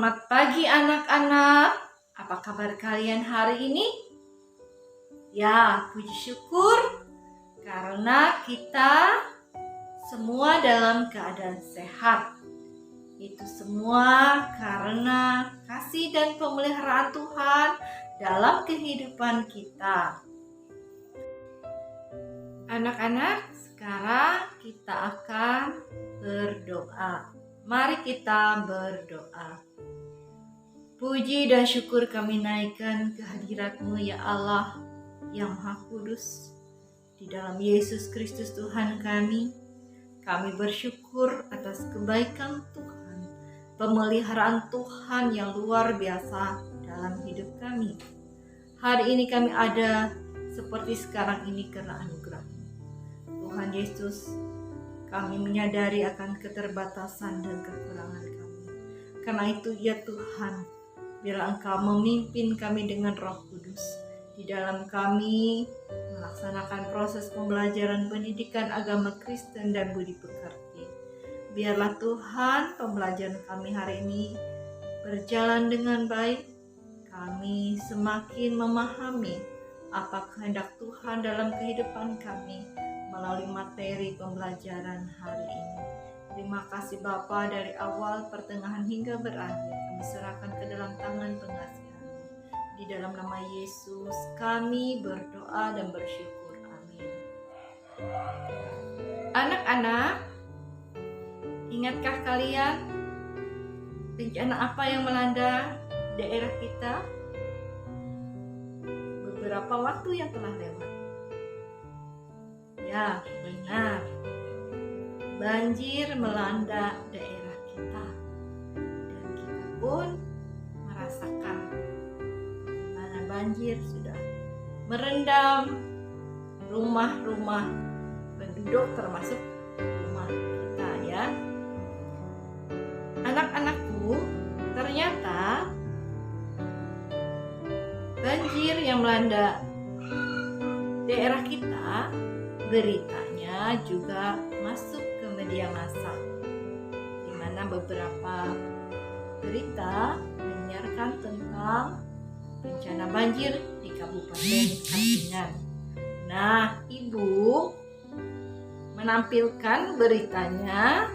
Selamat pagi anak-anak. Apa kabar kalian hari ini? Ya, puji syukur karena kita semua dalam keadaan sehat. Itu semua karena kasih dan pemeliharaan Tuhan dalam kehidupan kita. Anak-anak, sekarang kita akan berdoa. Mari kita berdoa. Puji dan syukur kami naikkan kehadirat-Mu ya Allah yang Maha Kudus. Di dalam Yesus Kristus Tuhan kami bersyukur atas kebaikan Tuhan, pemeliharaan Tuhan yang luar biasa dalam hidup kami. Hari ini kami ada seperti sekarang ini karena anugerah-Mu. Tuhan Yesus, kami menyadari akan keterbatasan dan kekurangan kami. Karena itu ya Tuhan, biarlah Engkau memimpin kami dengan Roh Kudus di dalam kami melaksanakan proses pembelajaran pendidikan agama Kristen dan budi pekerti. Biarlah Tuhan pembelajaran kami hari ini berjalan dengan baik. Kami semakin memahami apa kehendak Tuhan dalam kehidupan kami melalui materi pembelajaran hari ini. Terima kasih Bapa, dari awal, pertengahan hingga berakhir kami serahkan ke dalam tangan pengasihan-Mu. Di dalam nama Yesus kami berdoa dan bersyukur. Amin. Anak-anak, ingatkah kalian bencana apa yang melanda daerah kita beberapa waktu yang telah lewat? Ya, benar. Banjir melanda daerah kita. Dan kita pun merasakan bagaimana banjir sudah merendam rumah-rumah penduduk termasuk rumah kita ya. Anak-anakku, ternyata banjir yang melanda daerah kita, beritanya juga masuk ke media massa, di mana beberapa berita menyiarkan tentang bencana banjir di Kabupaten Katingan. Nah, Ibu menampilkan beritanya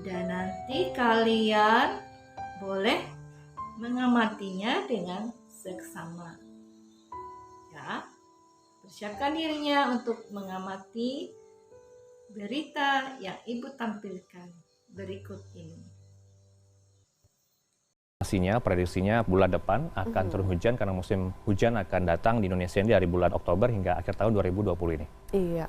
dan nanti kalian boleh mengamatinya dengan seksama. Ya. Persiapkan dirinya untuk mengamati berita yang Ibu tampilkan berikut ini. Prediksinya bulan depan akan turun hujan karena musim hujan akan datang di Indonesia ini dari bulan Oktober hingga akhir tahun 2020 ini. Iya.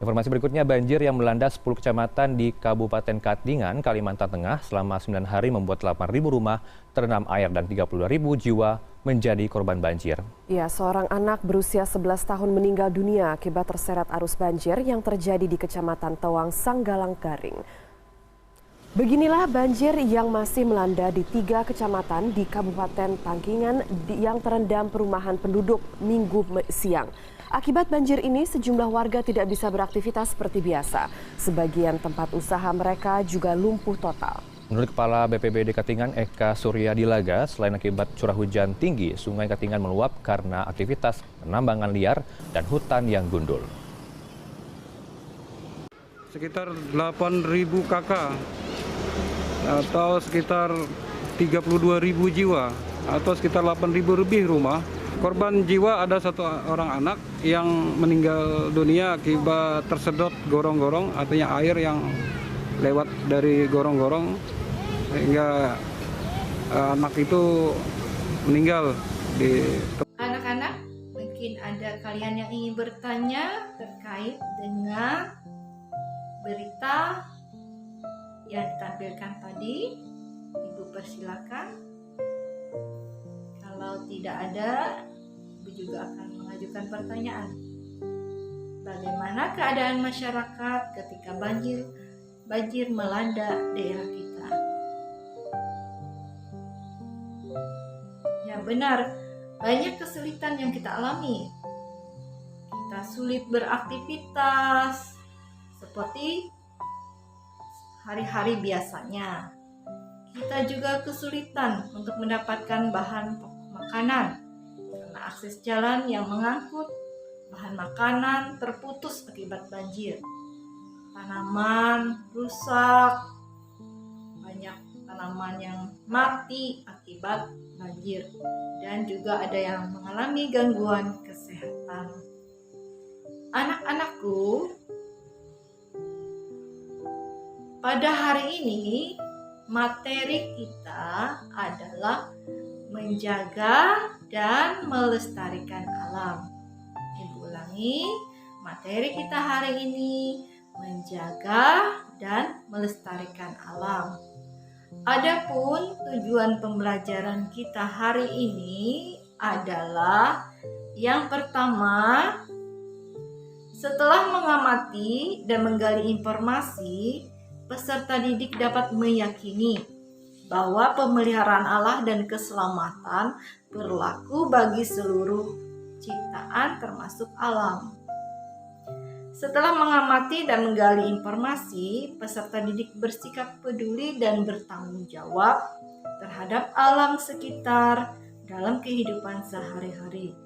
Informasi berikutnya, banjir yang melanda 10 kecamatan di Kabupaten Katingan, Kalimantan Tengah selama 9 hari membuat 8.000 rumah terendam air dan 32.000 jiwa menjadi korban banjir. Ya, seorang anak berusia 11 tahun meninggal dunia akibat terseret arus banjir yang terjadi di Kecamatan Tewang, Sanggalang Garing. Beginilah banjir yang masih melanda di 3 kecamatan di Kabupaten Tangkingan yang terendam perumahan penduduk Minggu siang. Akibat banjir ini, sejumlah warga tidak bisa beraktivitas seperti biasa. Sebagian tempat usaha mereka juga lumpuh total. Menurut Kepala BPBD Katingan, Eka Suryadilaga, selain akibat curah hujan tinggi, Sungai Katingan meluap karena aktivitas penambangan liar dan hutan yang gundul. Sekitar 8.000 kakak atau sekitar 32.000 jiwa atau sekitar 8.000 lebih rumah. Korban jiwa ada 1 orang anak yang meninggal dunia akibat tersedot gorong-gorong, artinya air yang lewat dari gorong-gorong sehingga anak itu meninggal di. Anak-anak, mungkin ada kalian yang ingin bertanya terkait dengan berita yang ditampilkan tadi. Ibu persilakan. Kalau tidak ada, Ibu juga akan mengajukan pertanyaan. Bagaimana keadaan masyarakat ketika banjir melanda daerah kita? Ya benar, banyak kesulitan yang kita alami. Kita sulit beraktivitas seperti hari-hari biasanya. kita juga kesulitan untuk mendapatkan bahan pokok makanan karena akses jalan yang mengangkut bahan makanan terputus akibat banjir. Tanaman rusak, banyak tanaman yang mati akibat banjir, dan juga ada yang mengalami gangguan kesehatan. Anak-anakku, pada hari ini materi kita adalah menjaga dan melestarikan alam. Ibu ulangi, materi kita hari ini menjaga dan melestarikan alam. Adapun tujuan pembelajaran kita hari ini adalah yang pertama, setelah mengamati dan menggali informasi, peserta didik dapat meyakini bahwa pemeliharaan Allah dan keselamatan berlaku bagi seluruh ciptaan termasuk alam. Setelah mengamati dan menggali informasi, peserta didik bersikap peduli dan bertanggung jawab terhadap alam sekitar dalam kehidupan sehari-hari.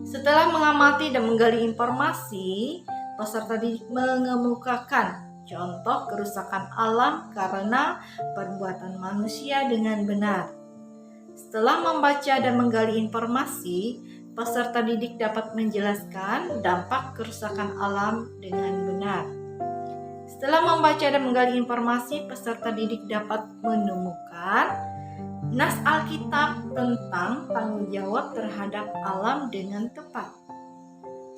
Setelah mengamati dan menggali informasi, peserta didik mengemukakan contoh kerusakan alam karena perbuatan manusia dengan benar. Setelah membaca dan menggali informasi, peserta didik dapat menjelaskan dampak kerusakan alam dengan benar. Setelah membaca dan menggali informasi, peserta didik dapat menemukan nas Alkitab tentang tanggung jawab terhadap alam dengan tepat.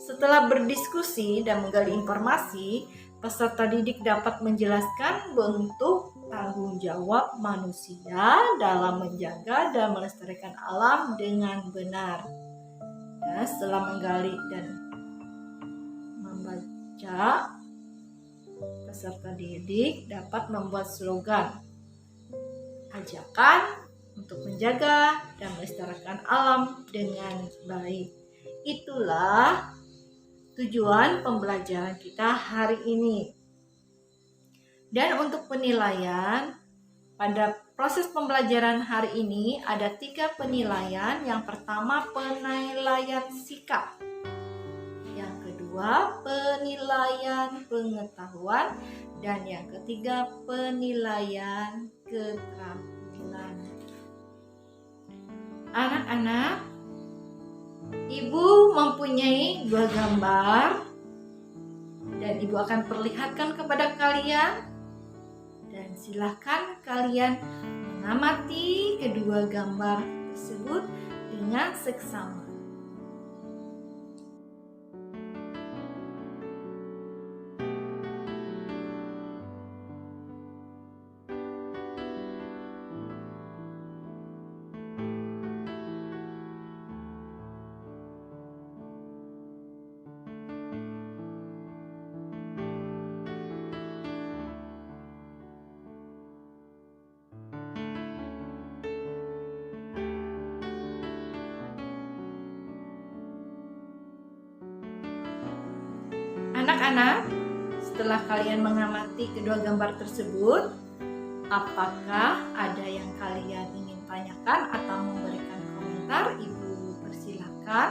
Setelah berdiskusi dan menggali informasi, peserta didik dapat menjelaskan bentuk tanggung jawab manusia dalam menjaga dan melestarikan alam dengan benar. Dan setelah menggali dan membaca, peserta didik dapat membuat slogan ajakan untuk menjaga dan melestarikan alam dengan baik. Itulah tujuan pembelajaran kita hari ini. Dan untuk penilaian, pada proses pembelajaran hari ini ada 3 penilaian. Yang pertama, penilaian sikap. Yang kedua, penilaian pengetahuan. Dan yang ketiga, penilaian keterampilan. Anak-anak, Ibu mempunyai 2 gambar dan Ibu akan perlihatkan kepada kalian, dan silakan kalian mengamati kedua gambar tersebut dengan seksama. Anak-anak, setelah kalian mengamati kedua gambar tersebut, apakah ada yang kalian ingin tanyakan atau memberikan komentar? Ibu persilakan.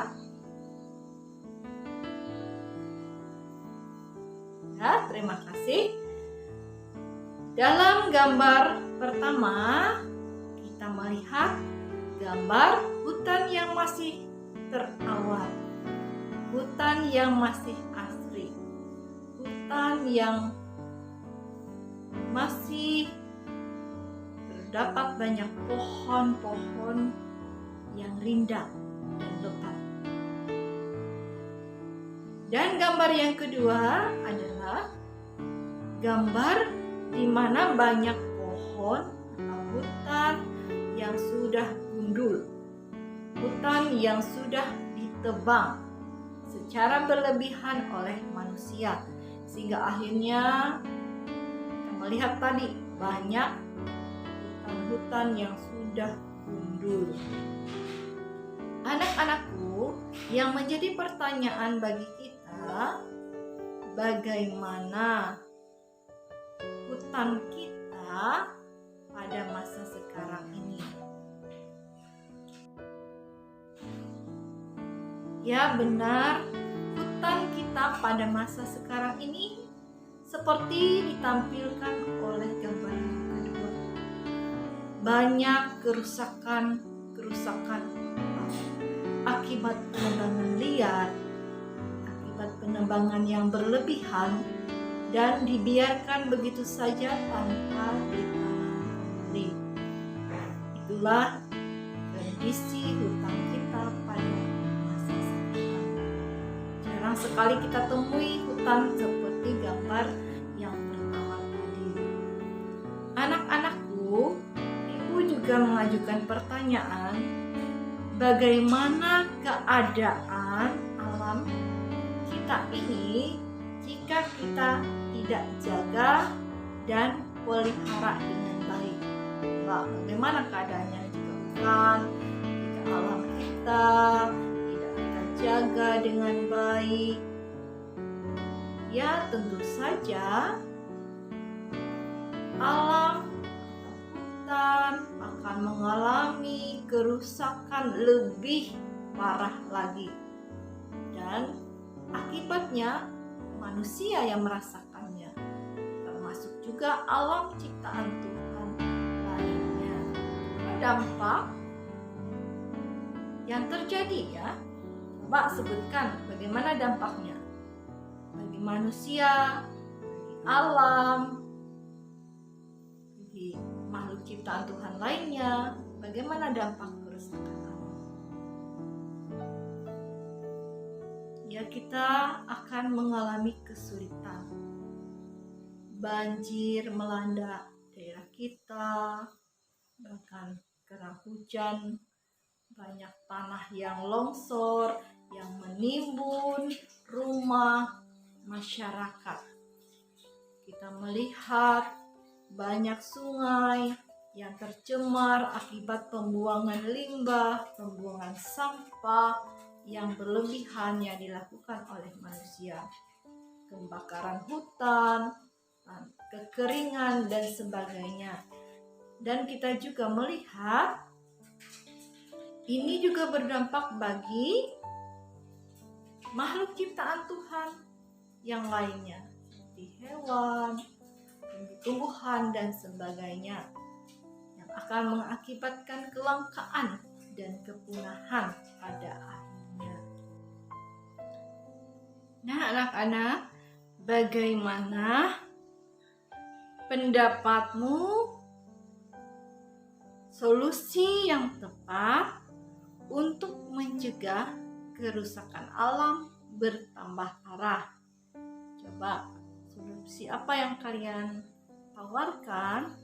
Ya, terima kasih. Dalam gambar pertama, kita melihat gambar hutan yang masih terawat, hutan yang masih asri, hutan yang masih terdapat banyak pohon-pohon yang rindang dan lebat. Dan gambar yang kedua adalah gambar di mana banyak pohon atau hutan yang sudah gundul, hutan yang sudah ditebang secara berlebihan oleh manusia, sehingga akhirnya kita melihat tadi banyak hutan-hutan yang sudah gundul. Anak-anakku, yang menjadi pertanyaan bagi kita, bagaimana hutan kita pada masa sekarang ini. Ya benar, hutan kita pada masa sekarang ini seperti ditampilkan oleh gambar yang kedua. Banyak kerusakan akibat penebangan liar, akibat penebangan yang berlebihan dan dibiarkan begitu saja tanpa ditangani. Itulah kondisi hutan kita pada masa sekarang. Jarang sekali kita temui hutan seperti gambar yang pertama tadi. Anak-anakku, ibu juga mengajukan pertanyaan, bagaimana keadaan alam kita ini jika kita tidak jaga dan pelihara dengan baik? Bagaimana keadaannya jika alam kita tidak kita jaga dengan baik? Ya tentu saja alam hutan akan mengalami kerusakan lebih parah lagi, dan akibatnya manusia yang merasakannya, termasuk juga alam ciptaan Tuhan lainnya. Dampak yang terjadi ya, coba sebutkan bagaimana dampaknya bagi manusia, bagi alam, bagi makhluk ciptaan Tuhan lainnya. Bagaimana dampak kerusakan alam? Ya, kita akan mengalami kesulitan. Banjir melanda daerah kita, bahkan curah hujan, banyak tanah yang longsor, yang menimbun rumah masyarakat. Kita melihat banyak sungai yang tercemar akibat pembuangan limbah, pembuangan sampah yang berlebihan yang dilakukan oleh manusia. Kebakaran hutan, kekeringan, dan sebagainya. Dan kita juga melihat ini juga berdampak bagi makhluk ciptaan Tuhan yang lainnya, seperti hewan, tumbuhan, dan sebagainya, yang akan mengakibatkan kelangkaan dan kepunahan pada akhirnya. Nah, anak-anak, bagaimana pendapatmu solusi yang tepat untuk mencegah kerusakan alam bertambah parah? Coba solusi apa yang kalian tawarkan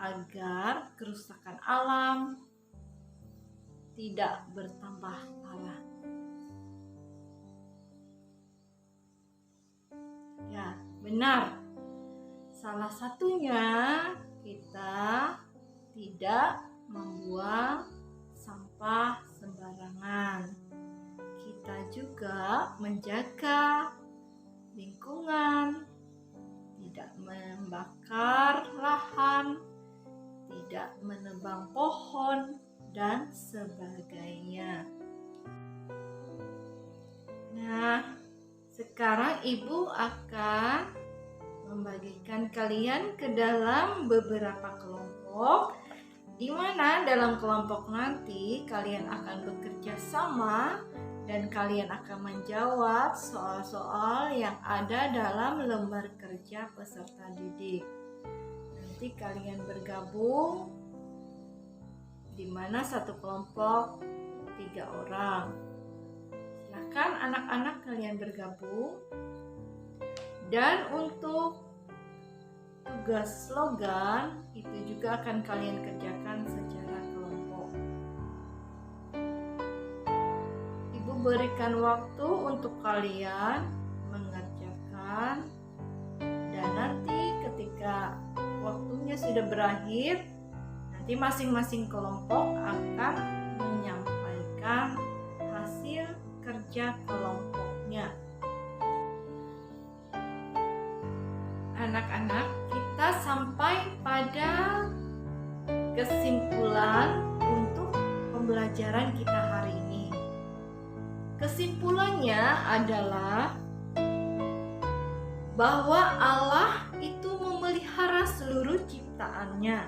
agar kerusakan alam tidak bertambah parah? Ya, benar. Salah satunya kita tidak membuang sampah sembarangan. Kita juga menjaga lingkungan, tidak membakar lahan, tidak menebang pohon, dan sebagainya. Nah, sekarang ibu akan membagikan kalian ke dalam beberapa kelompok, di mana dalam kelompok nanti kalian akan bekerja sama dan kalian akan menjawab soal-soal yang ada dalam lembar kerja peserta didik. Nanti kalian bergabung, di mana satu kelompok 3 orang. Silakan anak-anak kalian bergabung. Dan untuk tugas slogan itu juga akan kalian kerjakan secara kelompok. Ibu berikan waktu untuk kalian mengerjakan, dan nanti ketika waktunya sudah berakhir, nanti masing-masing kelompok akan menyampaikan hasil kerja kelompoknya. Anak-anak, kita sampai pada kesimpulan untuk pembelajaran kita hari ini. Kesimpulannya adalah bahwa Allah itu memelihara seluruh ciptaannya,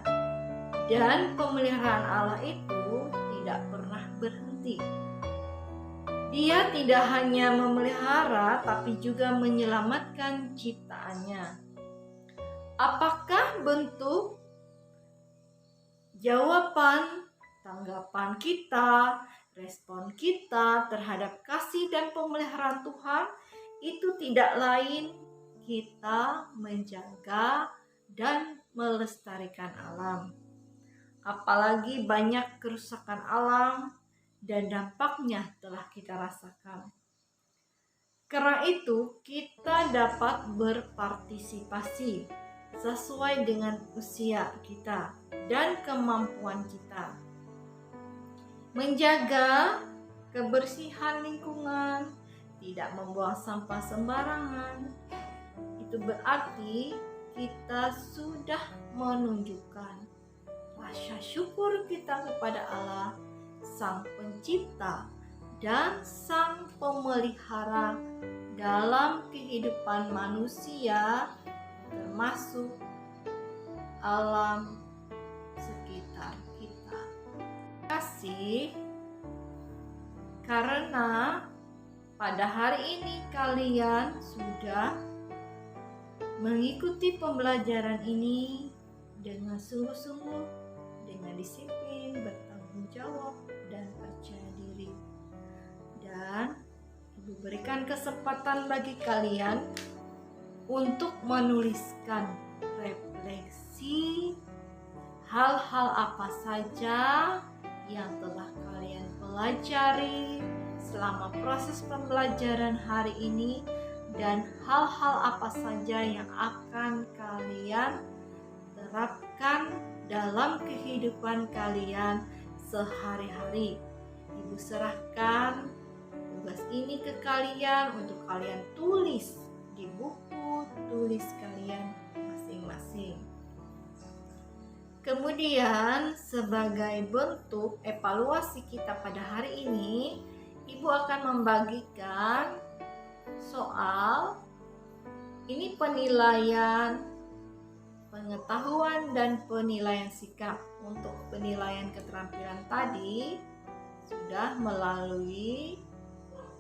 dan pemeliharaan Allah itu tidak pernah berhenti. Dia tidak hanya memelihara, tapi juga menyelamatkan ciptaannya. Apakah bentuk jawaban, tanggapan kita, respon kita terhadap kasih dan pemeliharaan Tuhan? Itu tidak lain kita menjaga dan melestarikan alam. Apalagi banyak kerusakan alam dan dampaknya telah kita rasakan. Karena itu, kita dapat berpartisipasi sesuai dengan usia kita dan kemampuan kita. Menjaga kebersihan lingkungan, tidak membuang sampah sembarangan. Itu berarti kita sudah menunjukkan rasa syukur kita kepada Allah, Sang Pencipta dan Sang Pemelihara dalam kehidupan manusia, termasuk alam sekitar kita. Terima kasih karena pada hari ini kalian sudah mengikuti pembelajaran ini dengan sungguh-sungguh, dengan disiplin, bertanggung jawab, dan percaya diri. Dan Ibu berikan kesempatan bagi kalian untuk menuliskan refleksi hal-hal apa saja yang telah kalian pelajari selama proses pembelajaran hari ini, dan hal-hal apa saja yang akan kalian terapkan dalam kehidupan kalian sehari-hari. Ibu serahkan tugas ini ke kalian untuk kalian tulis di buku tulis kalian masing-masing. Kemudian sebagai bentuk evaluasi kita pada hari ini, Ibu akan membagikan soal ini penilaian pengetahuan dan penilaian sikap. Untuk penilaian keterampilan tadi sudah melalui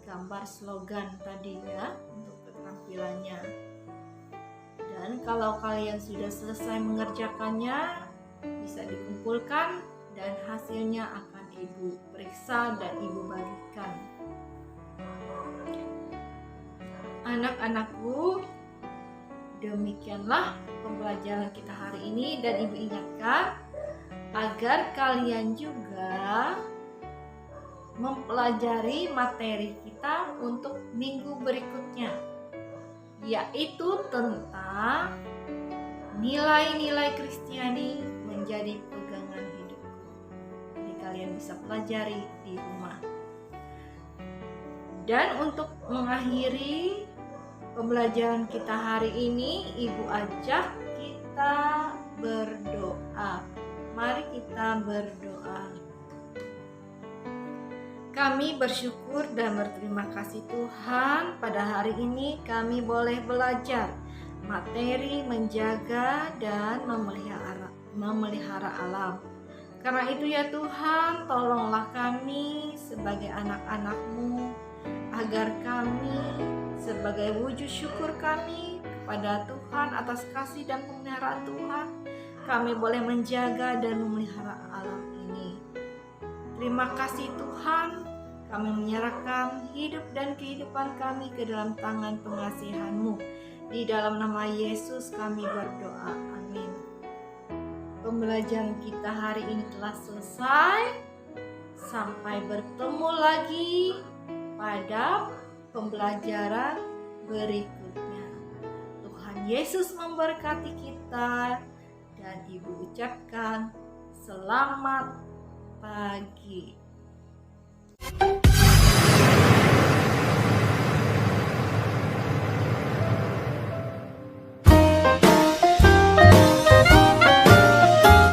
gambar slogan tadi ya untuk keterampilannya. Dan kalau kalian sudah selesai mengerjakannya, bisa dikumpulkan dan hasilnya akan Ibu periksa dan Ibu bagikan. Anak-anakku, demikianlah pembelajaran kita hari ini, dan Ibu ingatkan agar kalian juga mempelajari materi kita untuk minggu berikutnya, yaitu tentang nilai-nilai Kristiani menjadi pegangan hidupku. Jadi kalian bisa pelajari di rumah. Dan untuk mengakhiri pembelajaran kita hari ini, Ibu ajak kita berdoa. Mari kita berdoa. Kami bersyukur dan berterima kasih Tuhan, pada hari ini kami boleh belajar materi menjaga dan memelihara alam. Karena itu ya Tuhan, tolonglah kami sebagai anak-anak-Mu, agar kami sebagai wujud syukur kami kepada Tuhan atas kasih dan pemeliharaan Tuhan, kami boleh menjaga dan memelihara alam ini. Terima kasih Tuhan, kami menyerahkan hidup dan kehidupan kami ke dalam tangan pengasihan-Mu. Di dalam nama Yesus kami berdoa, amin. Pembelajaran kita hari ini telah selesai. Sampai bertemu lagi pada pembelajaran berikutnya. Tuhan Yesus memberkati kita, dan Ibu ucapkan selamat pagi.